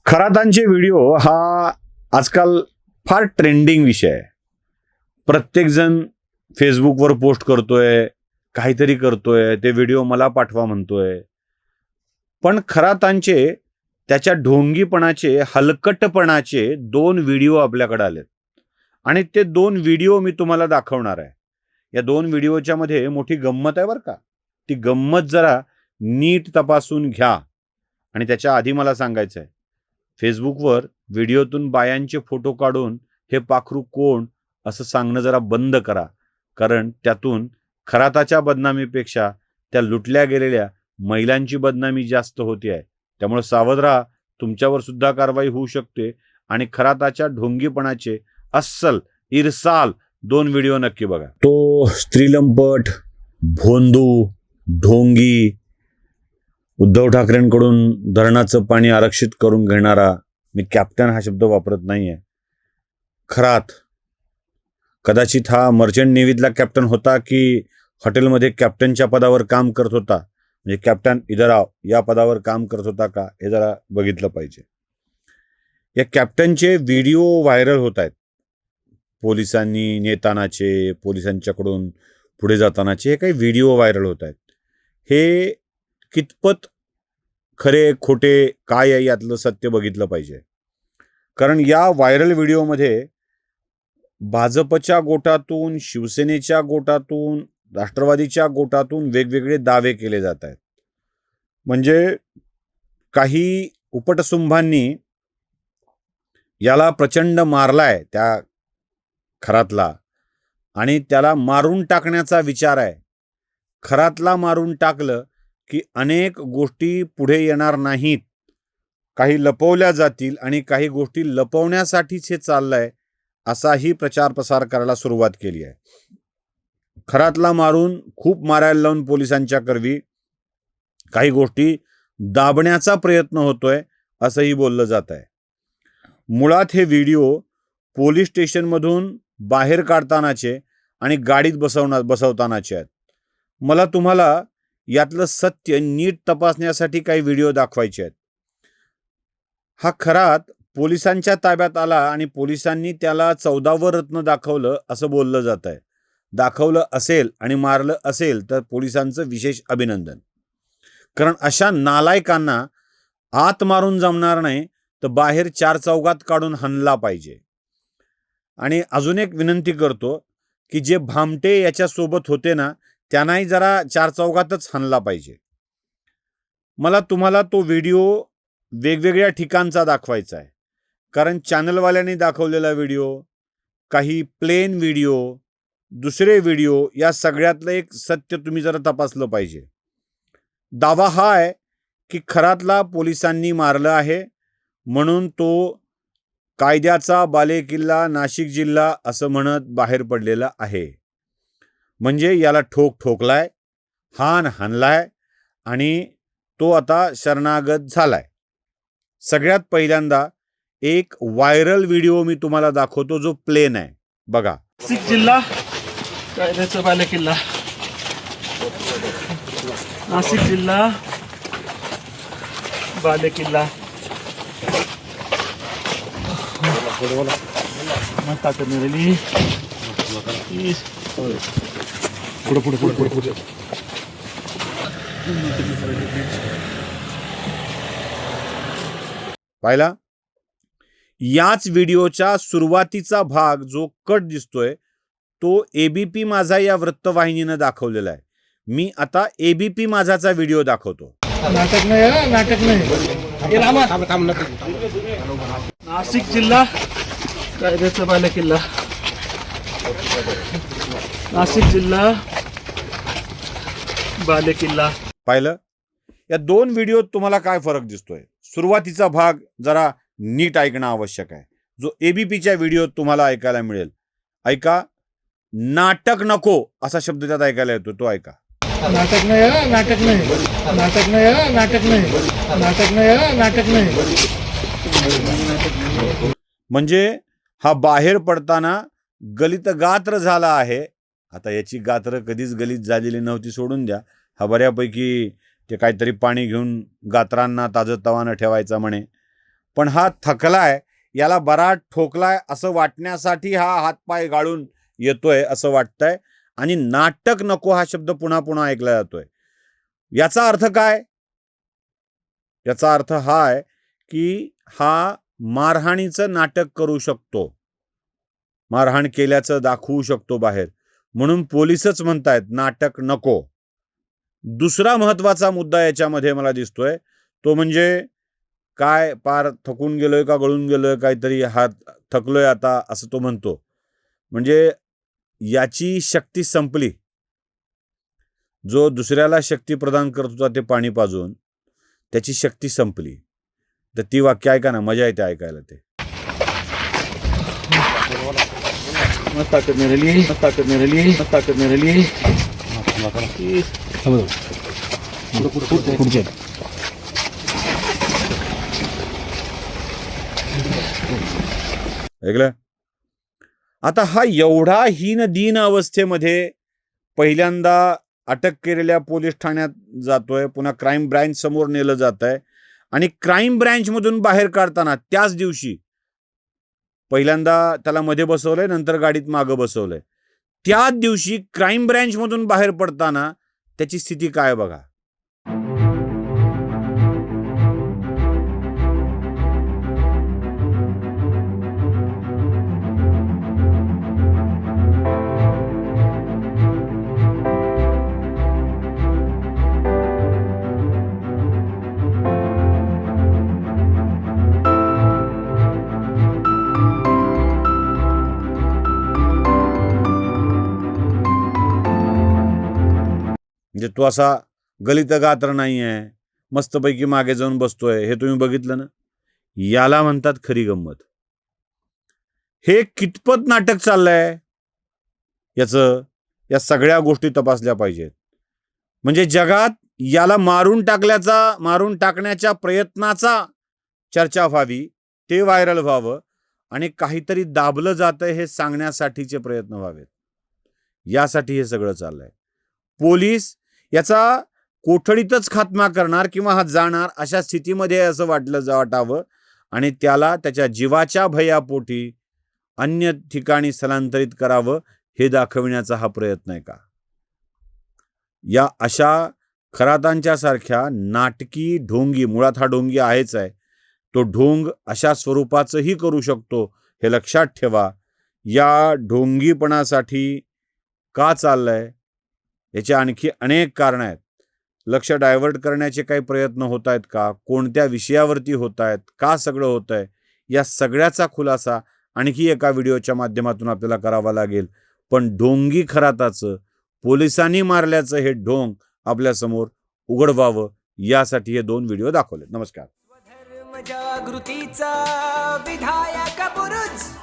खरातांचे video हा आजकाल फार ट्रेंडिंग विषय आहे. प्रत्येकजण फेसबुकवर पोस्ट करतोय, काहीतरी करतोय, ते व्हिडिओ मला पाठवा म्हणतोय. पण खरातांचे त्याच्या ढोंगीपणाचे, हलकटपणाचे 2 व्हिडिओ आपल्याकडे आलेत आणि ते 2 व्हिडिओ मी तुम्हाला दाखवणार आहे. या 2 व्हिडिओच्या मध्ये मोठी गंमत आहे बरं का. ती गंमत जरा नीट तपासून घ्या. आणि त्याच्या आधी मला सांगायचं आहे, फेसबुकवर व्हिडिओतून बायांचे फोटो काढून हे पाखरू कोण असं सांगणं जरा बंद करा. कारण त्यातून खराताच्या बदनामीपेक्षा त्या लुटल्या गेलेल्या महिलांची बदनामी जास्त होती आहे. त्यामुळे सावध राहा, तुमच्यावर सुद्धा कारवाई होऊ शकते. आणि खराताच्या ढोंगीपणाचे अस्सल इरसाल 2 व्हिडिओ नक्की बघा. तो स्त्रीलंपट, भोंदू, ढोंगी, उद्धव ठाकरेंकडून धरणाचं पाणी आरक्षित करून घेणारा, मी कॅप्टन हा शब्द वापरत नाहीये, खरात. कदाचित हा मर्चंट नेव्हीतला कॅप्टन होता की हॉटेलमध्ये कॅप्टनच्या पदावर काम करत होता. म्हणजे कॅप्टन इधर आओ या पदावर काम करत होता का, हे जरा बघितलं पाहिजे. या कॅप्टनचे व्हिडिओ व्हायरल होत आहेत. पोलिसांनी नेतानाचे, पोलिसांच्याकडून पुढे जातानाचे हे काही व्हिडिओ व्हायरल होत आहेत. हे कितपत खरे खोटे काय आहे यातलं सत्य बघितलं पाहिजे. कारण या व्हायरल व्हिडिओमध्ये भाजपच्या गोटातून, शिवसेनेच्या गोटातून, राष्ट्रवादीच्या गोटातून वेगवेगळे दावे केले जात आहेत. म्हणजे काही उपटसुंभांनी याला प्रचंड मारलाय त्या खरातला आणि त्याला मारून टाकण्याचा विचार आहे. खरातला मारून टाकलं की अनेक गोष्टी पुढे येणार नाहीत, काही लपवल्या जातील आणि काही गोष्टी लपवण्यासाठीच हे चाललंय असाही प्रचार प्रसार करायला सुरुवात केली आहे. खरातला मारून खूप मारायला लावून पोलिसांच्या करवी काही गोष्टी दाबण्याचा प्रयत्न होतोय असंही बोललं जात आहे. मुळात हे व्हिडिओ पोलीस स्टेशनमधून बाहेर काढतानाचे आणि गाडीत बसवतानाचे आहेत. मला तुम्हाला यातलं सत्य नीट तपासण्यासाठी काही व्हिडिओ दाखवायचे आहेत. हा खरात पोलिसांच्या ताब्यात आला आणि पोलिसांनी त्याला 14वर रत्न दाखवलं असं बोललं जात आहे. दाखवलं असेल आणि मारलं असेल तर पोलिसांचं विशेष अभिनंदन. कारण अशा नालायकांना आत मारून जमणार नाही तर बाहेर 4 चौघात काढून हाणला पाहिजे. आणि अजून एक विनंती करतो की जे भामटे याच्यासोबत होते ना, त्यांनाही जरा 4 चौघातच हाणला पाहिजे. मला तुम्हाला तो व्हिडिओ वेगवेगळ्या ठिकाणचा दाखवायचा आहे. कारण चॅनलवाल्यांनी दाखवलेला व्हिडिओ, काही प्लेन व्हिडिओ, दुसरे व्हिडिओ, या सगळ्यातलं एक सत्य तुम्ही जरा तपासलं पाहिजे. दावा हा आहे की खरातला पोलिसांनी मारलं आहे म्हणून तो कायद्याचा बालेकिल्ला नाशिक जिल्हा असं म्हणत बाहेर पडलेला आहे. म्हणजे याला ठोकलाय, हाणलाय आणि तो आता शरणागत झालाय. सगळ्यात पहिल्यांदा एक व्हायरल व्हिडिओ मी तुम्हाला दाखवतो जो प्लेन आहे, बघा. नाशिक जिल्हा कायद्याचा बालेकिल्ला, नाशिक जिल्हा बालेकिल्ला. पुढे पाहिला. याच व्हिडिओच्या सुरुवातीचा भाग जो कट दिसतोय तो एबीपी माझा या वृत्तवाहिनीनं दाखवलेला आहे. मी आता एबीपी माझाचा व्हिडिओ दाखवतो. नाटक नाही. नाशिक जिल्हा कायद्याचा बालेकिल्ला, नाशिक जिल्हा बालेकिल्ला. पाहिलं. या 2 व्हिडिओत तुम्हाला काय फरक दिसतोय? सुरुवातीचा भाग जरा नीट ऐकणं आवश्यक आहे. जो एबीपीच्या व्हिडिओत तुम्हाला ऐकायला मिळेल, ऐका. नाटक नको असा शब्द त्यात ऐकायला येतो, तो ऐका. नाटक नाही. म्हणजे हा बाहेर पडताना गलित गात्र झाला आहे. आता याची गात्र कधीच गलित झालेली नव्हती, सोडून द्या. हा बऱ्यापैकी ते काहीतरी पाणी घेऊन गात्रांना ताजंतवानं ठेवायचा म्हणे. पण हा थकलाय, याला बरा ठोकलाय असं वाटण्यासाठी हा हातपाय गाळून येतोय असं वाटतंय आणि नाटक नको हा शब्द पुन्हा पुन्हा ऐकला जातोय. याचा अर्थ काय? याचा अर्थ हा आहे की हा मारहाणीचं नाटक करू शकतो, मारहाण केल्याचं दाखवू शकतो बाहेर, म्हणून पोलीसच म्हणतायत नाटक नको. दुसरा महत्वाचा मुद्दा याच्यामध्ये मला दिसतोय तो म्हणजे काय पार थकून गेलोय का गळून गेलोय काहीतरी, हात थकलोय आता असं तो म्हणतो. म्हणजे याची शक्ती संपली. जो दुसऱ्याला शक्ती प्रदान करत होता ते पाणी पाजून, त्याची शक्ती संपली. तर ती वाक्य ऐका ना, मजा येते ऐकायला ते. मत ताकद मेरे लिए, मत ताकद मेरे लिए, मत ताकद मेरे लिए. ऐकलं? आता हा एवढा हीन अवस्थेमध्ये पहिल्यांदा अटक केलेल्या पोलीस ठाण्यात जातोय, पुन्हा क्राईम ब्रँच समोर नेलं जात आहे आणि क्राईम ब्रँच मधून बाहेर काढताना त्याच दिवशी पहिल्यांदा त्याला मध्ये बसवलंय, नंतर गाडीत मागं बसवलंय. त्याच दिवशी क्राईम ब्रँच मधून बाहेर पडताना त्याची स्थिती काय बघा. म्हणजे तो असा गलित गात्र नाही आहे, मस्तपैकी मागे जाऊन बसतोय, हे तुम्ही बघितलं ना. याला म्हणतात खरी गंमत. हे कितपत नाटक चाललंय या सगळ्या गोष्टी तपासल्या पाहिजेत. म्हणजे जगात याला मारून टाकण्याच्या प्रयत्नाचा चर्चा व्हावी, ते व्हायरल व्हावं आणि काहीतरी दाबलं जातंय हे सांगण्यासाठीचे प्रयत्न व्हावेत. यासाठी हे सगळं चाललंय. पोलीस याचा कोठडीतच खात्मा करणार किंवा हा जाणार अशा स्थितीमध्ये असं वाटावं आणि त्याला त्याच्या जीवाच्या भयापोटी अन्य ठिकाणी स्थलांतरित करावं हे दाखविण्याचा हा प्रयत्न आहे का? या अशा खरातांच्या सारख्या नाटकी ढोंगी, मुळात हा ढोंगी आहेच आहे, तो ढोंग अशा स्वरूपाचंही करू शकतो हे लक्षात ठेवा. या ढोंगीपणासाठी का चाललंय याची आणखी अनेक कारणं आहेत. लक्ष डायव्हर्ट करण्याचे काही प्रयत्न होत आहेत का? कोणत्या विषयावरती होत आहेत? का सगळं होत आहे? या सगळ्याचा खुलासा आणखी एका व्हिडिओच्या माध्यमातून आपल्याला करावा लागेल. पण ढोंगी खराताचं, पोलिसांनी मारल्याचं हे ढोंग आपल्यासमोर उघड व्हावं यासाठी हे 2 व्हिडिओ दाखवले. नमस्कार. जागृतीचा विधायक बुरुज